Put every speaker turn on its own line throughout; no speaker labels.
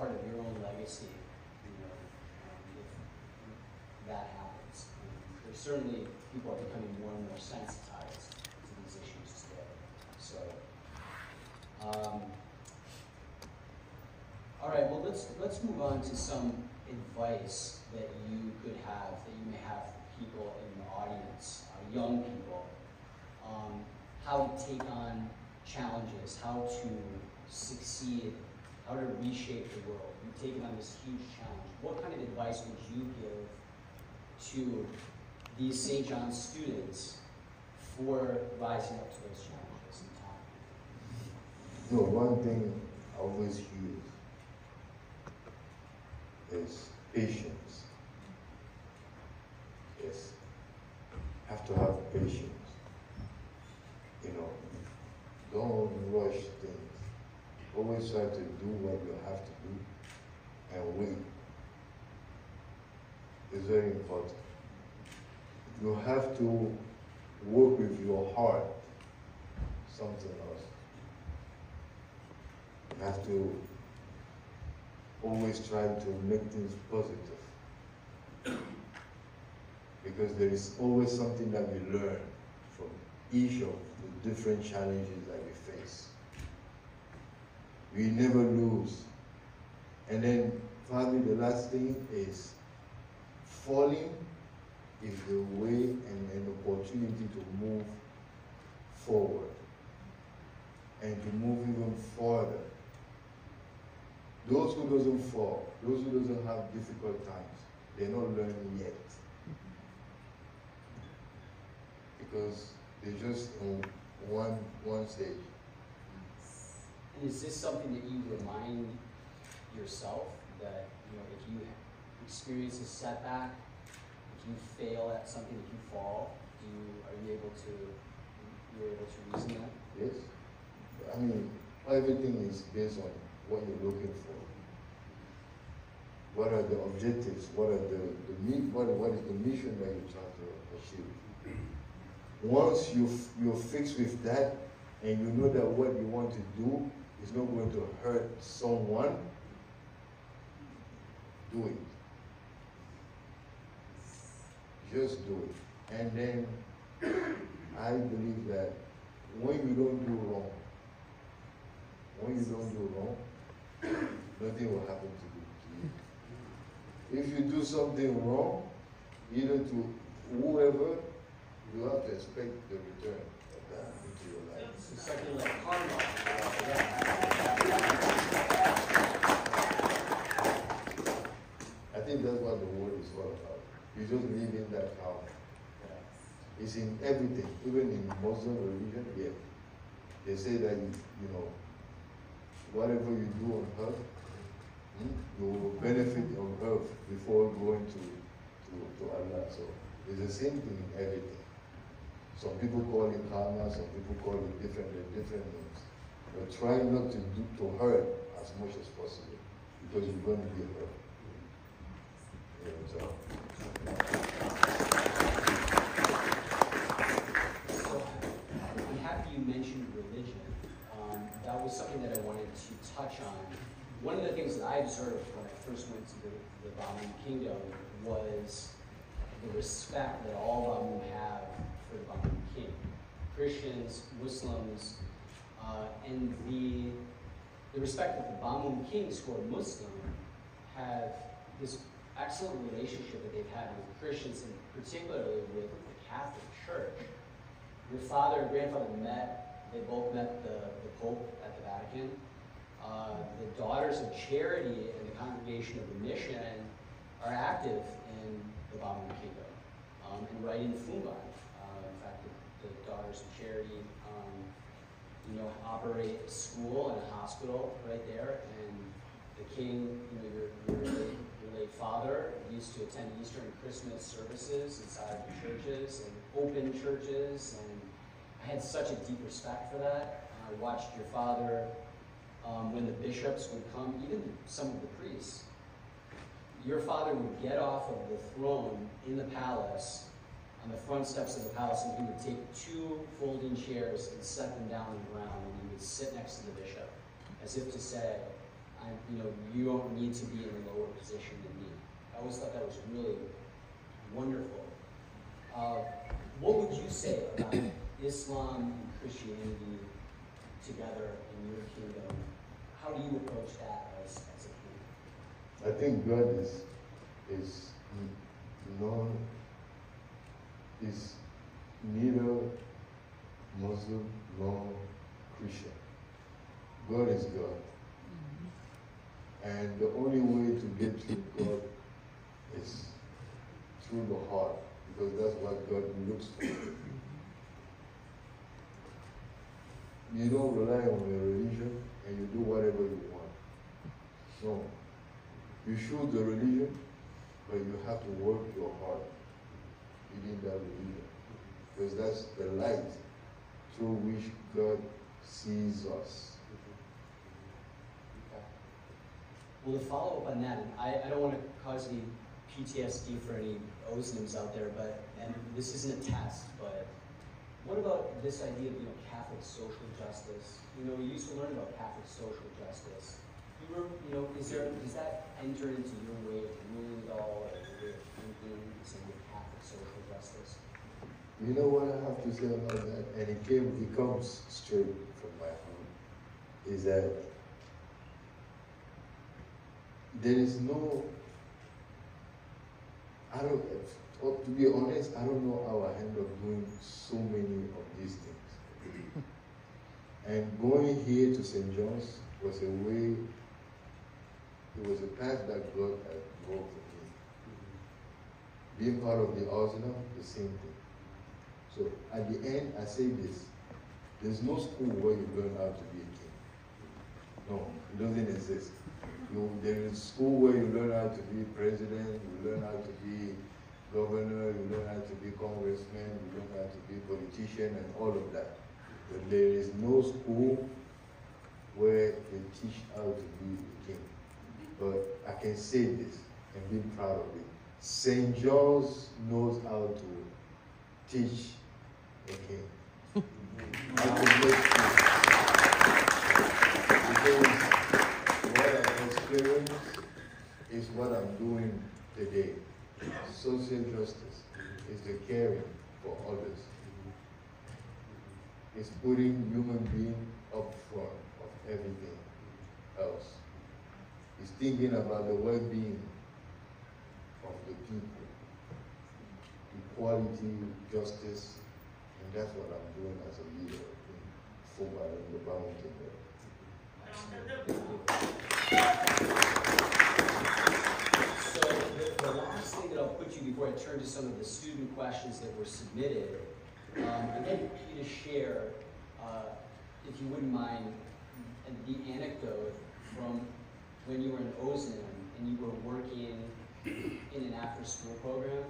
part of your own legacy, if that happens. There's certainly people are becoming more and more sensitized to these issues today. So, all right. Well, let's move on to some advice that you could have, that you may have for people in the audience, young people, how to take on challenges, how to succeed, how to reshape the world. You've taken on this huge challenge. What kind of advice would you give to these St. John students for rising up to those challenges in time?
No, one thing I always use is patience. Yes, have to have patience. Don't rush things. Always try to do what you have to do and wait. It's very important. You have to work with your heart, something else. You have to always try to make things positive. Because there is always something that we learn from each of the different challenges that we face. We never lose. And then finally the last thing is falling is the way and an opportunity to move forward and to move even further. Those who doesn't fall, those who doesn't have difficult times, they're not learning yet. Because they're just on one stage.
And is this something that you remind yourself that, if you experience a setback, if you fail at something, if you fall, are you able to reason that?
Yes. I mean, everything is based on what you're looking for. What are the objectives? What is the mission that you're trying to achieve? Once you're fixed with that, and you know that what you want to do is not going to hurt someone, do it. Just do it. And then I believe that when you don't do wrong, nothing will happen to you. If you do something wrong, either to whoever, you have to expect the return of that into your life.
It's something like karma.
I think that's what the word is all about. You just live in that karma. It's in everything, even in Muslim religion. Yeah, they say that whatever you do on earth, you will benefit on earth before going to Allah. So it's the same thing in everything. Some people call it karma, some people call it different names. But try not to hurt as much as possible, because you're going to be hurt. So
I'm happy you mentioned religion. That was something that I wanted to touch on. One of the things that I observed when I first went to the Bamouns kingdom was the respect that all Bamouns have for the Bamouns king. Christians, Muslims, and the respect that the Bamouns kings who are Muslim have this excellent relationship that they've had with Christians, and particularly with the Catholic Church. Your father and grandfather they both met the Pope at the Vatican. The Daughters of Charity and the Congregation of the Mission are active in the Bamouns kingdom and right in Fungan. In fact, the Daughters of Charity operate a school and a hospital right there, and the king, your late father used to attend Easter and Christmas services inside the churches and open churches, and I had such a deep respect for that. I watched your father, when the bishops would come, even some of the priests, your father would get off of the throne in the palace, on the front steps of the palace, and he would take 2 folding chairs and set them down on the ground, and he would sit next to the bishop, as if to say, you don't need to be in a lower position than me. I always thought that was really wonderful. What would you say about Islam and Christianity together in your kingdom? How do you approach that as a king?
I think God is known, is neither Muslim nor Christian. God is God. And the only way to get to God is through the heart, because that's what God looks for. You don't rely on a religion and you do whatever you want. No. You choose the religion, but you have to work your heart within that religion. Because that's the light through which God sees us.
Well, to follow up on that, and I don't want to cause any PTSD for any Osnims out there, and this isn't a test, but what about this idea of, Catholic social justice? We used to learn about Catholic social justice. Does that enter into your way of ruling at all, or your way of thinking, saying Catholic social justice?
You know what I have to say about that? And it comes straight from my heart, is that there is no, to be honest, I don't know how I end up doing so many of these things. And going here to St. John's was a way, it was a path that God had brought for me. Being part of the arsenal, the same thing. So at the end, I say this, there's no school where you learn how to be a king. No, it doesn't exist. There is school where you learn how to be president, you learn how to be governor, you learn how to be congressman, you learn how to be politician, and all of that. But there is no school where they teach how to be a king. But I can say this and be proud of it. St. John's knows how to teach a king. How to make because what I experience is what I'm doing today. Social justice is the caring for others. It's putting human being up front of everything else. It's thinking about the well-being of the people. Equality, justice, and that's what I'm doing as a leader in Fuba in the Bamouns Kingdom.
So the last thing that I'll put you before I turn to some of the student questions that were submitted, I'd like you to share, if you wouldn't mind, the anecdote from when you were in Oznim and you were working in an after-school program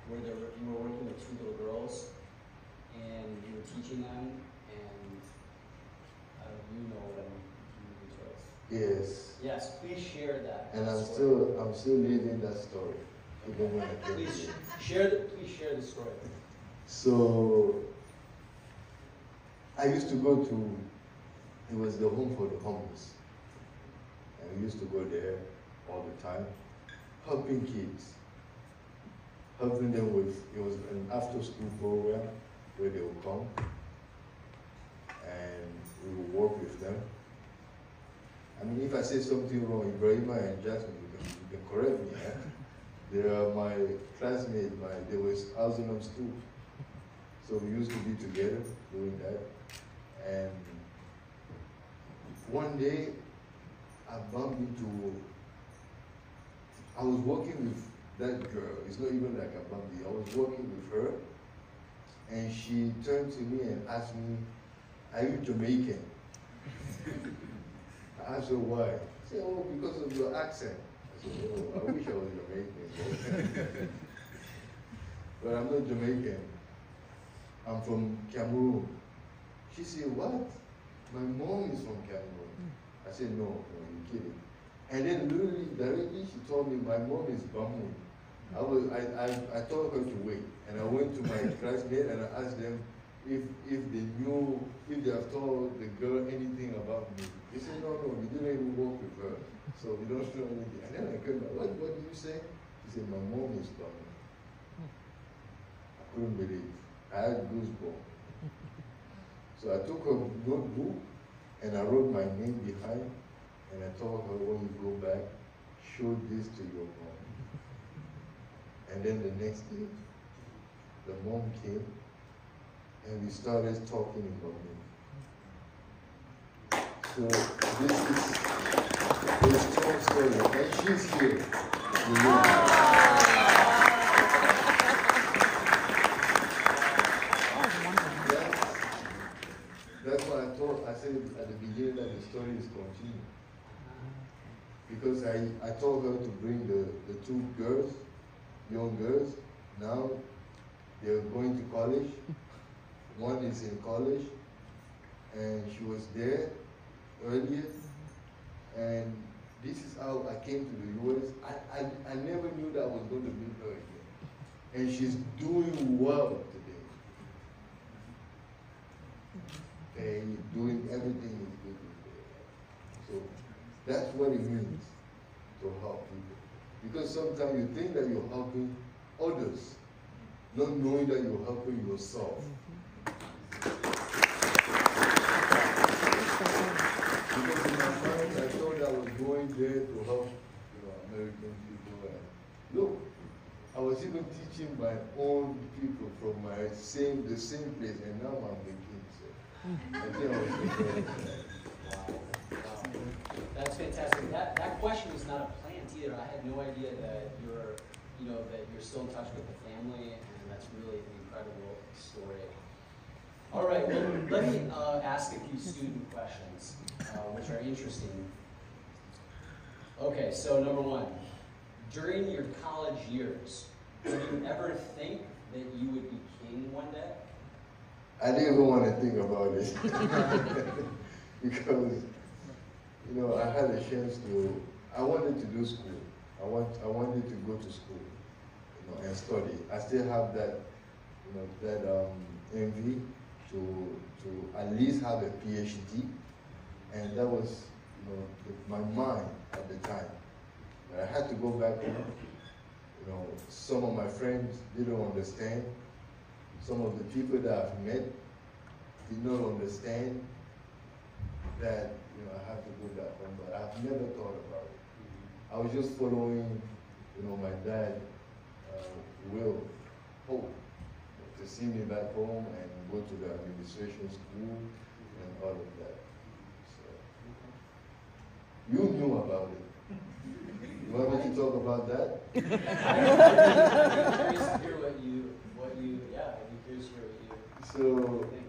where you were working with 2 little girls and you were teaching them, and you know what I'm doing to us.
Yes.
Yes, please share that.
And I'm still living that story. Even when I
please share the story.
So I used to go to, it was the home for the homeless. And we used to go there all the time, helping kids. Helping them with, it was an after-school program where they would come and we would work with them. I mean, if I say something wrong, Ibrahima and Jasmine, you can correct me. Eh? They are my classmates, they were housing on school. So we used to be together doing that. And one day, I bumped into, I was working with that girl. It's not even like I bumped into, I was working with her. And she turned to me and asked me, "Are you Jamaican?" I asked her why. She said, "Oh, because of your accent." I said, "Oh, I wish I was Jamaican." But I'm not Jamaican. I'm from Cameroon. She said, "What? My mom is from Cameroon." I said, "No, you're kidding." And then literally, directly, she told me my mom is Bamouns. I told her to wait. And I went to my classmate and I asked them if they knew, if they have told the girl anything about me. They said, "No, we didn't even work with her." So we don't know anything. And then I came back, what did you say? He said, my mom is coming. I couldn't believe. I had goosebumps. So I took a notebook and I wrote my name behind, and I told her, when you go back, show this to your mom. And then the next day, the mom came, and we started talking in Bamouns. So this is a strong story, and she's here. That's why I said at the beginning that the story is continuing. Because I told her to bring the two girls, young girls. Now they're going to college. One is in college, and she was there earlier. And this is how I came to the US. I never knew that I was going to meet her again. And she's doing well today. And doing everything is good with her. So that's what it means to help people. Because sometimes you think that you're helping others, not knowing that you're helping yourself. Because in my mind, I thought I was going there to help, American people. And look, I was even teaching my own people from the same place, and now I'm the king. So I think I was prepared.
Wow. That's fantastic. That question was not a plant either. I had no idea that you're still in touch with the family, and that's really an incredible story. All right, well, let me ask a few student questions, which are interesting. Okay, so number one, during your college years, did you ever think that you would be king one day?
I didn't even want to think about it. Because, I had a chance I wanted to do school. I wanted to go to school, and study. I still have that, envy to at least have a PhD, and that was, my mind at the time. But I had to go back home. Some of my friends didn't understand. Some of the people that I've met did not understand that, I have to go back home, but I've never thought about it. I was just following, my dad, Will, hope to see me back home and go to the administration school and all of that. So, you knew about it. You want me to talk about that?
I'd be curious to hear what you, I'd be curious to hear what you
So,
think.